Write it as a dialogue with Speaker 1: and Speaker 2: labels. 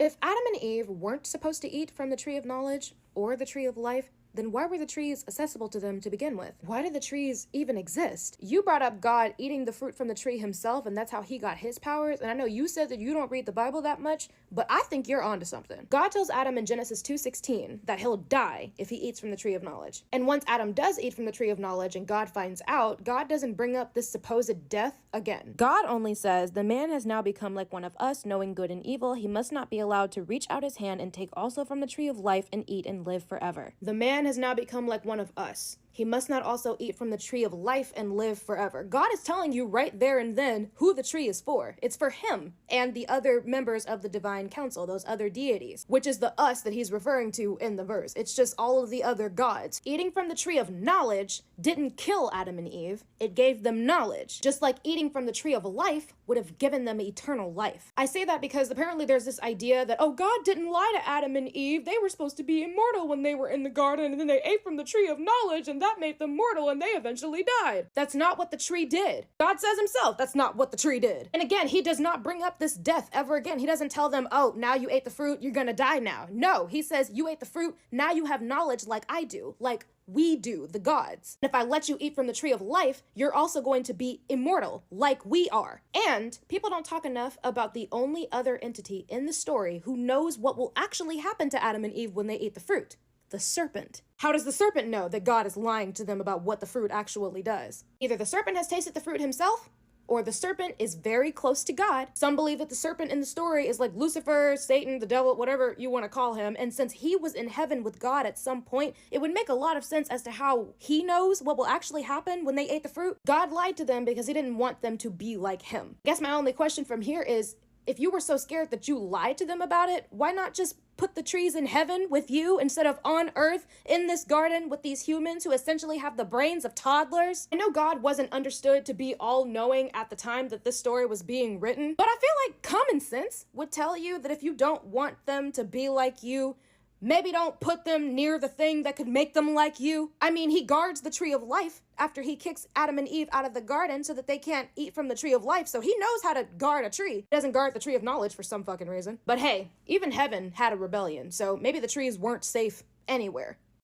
Speaker 1: If Adam and Eve weren't supposed to eat from the tree of knowledge or the tree of life, then why were the trees accessible to them to begin with? Why did the trees even exist? You brought up God eating the fruit from the tree himself, and that's how he got his powers. And I know you said that you don't read the Bible that much, but I think you're onto something. God tells Adam in Genesis 2:16 that he'll die if he eats from the tree of knowledge. And once Adam does eat from the tree of knowledge and God finds out, God doesn't bring up this supposed death again. God only says, "The man has now become like one of us, knowing good and evil. He must not be allowed to reach out his hand and take also from the tree of life and eat and live forever." The man has now become like one of us. He must not also eat from the tree of life and live forever. God is telling you right there and then who the tree is for. It's for him and the other members of the divine council, those other deities, which is the us that he's referring to in the verse. It's just all of the other gods. Eating from the tree of knowledge didn't kill Adam and Eve. It gave them knowledge, just like eating from the tree of life would have given them eternal life. I say that because apparently there's this idea that, oh, God didn't lie to Adam and Eve. They were supposed to be immortal when they were in the garden, and then they ate from the tree of knowledge, and that made them mortal, and they eventually died. That's not what the tree did. God says himself that's not what the tree did. And again, he does not bring up this death ever again. He doesn't tell them, oh, now you ate the fruit, you're gonna die now. No, he says, you ate the fruit, now you have knowledge like I do, like we do, the gods. And if I let you eat from the tree of life, you're also going to be immortal, like we are. And people don't talk enough about the only other entity in the story who knows what will actually happen to Adam and Eve when they eat the fruit. The serpent. How does the serpent know that God is lying to them about what the fruit actually does? Either the serpent has tasted the fruit himself, or the serpent is very close to God. Some believe that the serpent in the story is like Lucifer, Satan, the devil, whatever you want to call him. And since he was in heaven with God at some point, it would make a lot of sense as to how he knows what will actually happen when they ate the fruit. God lied to them because he didn't want them to be like him. I guess my only question from here is, if you were so scared that you lied to them about it, why not just put the trees in heaven with you instead of on earth in this garden with these humans who essentially have the brains of toddlers? I know God wasn't understood to be all-knowing at the time that this story was being written, but I feel like common sense would tell you that if you don't want them to be like you, maybe don't put them near the thing that could make them like you. I mean, he guards the tree of life after he kicks Adam and Eve out of the garden so that they can't eat from the tree of life, so he knows how to guard a tree. He doesn't guard the tree of knowledge for some fucking reason. But hey, even heaven had a rebellion, so maybe the trees weren't safe anywhere.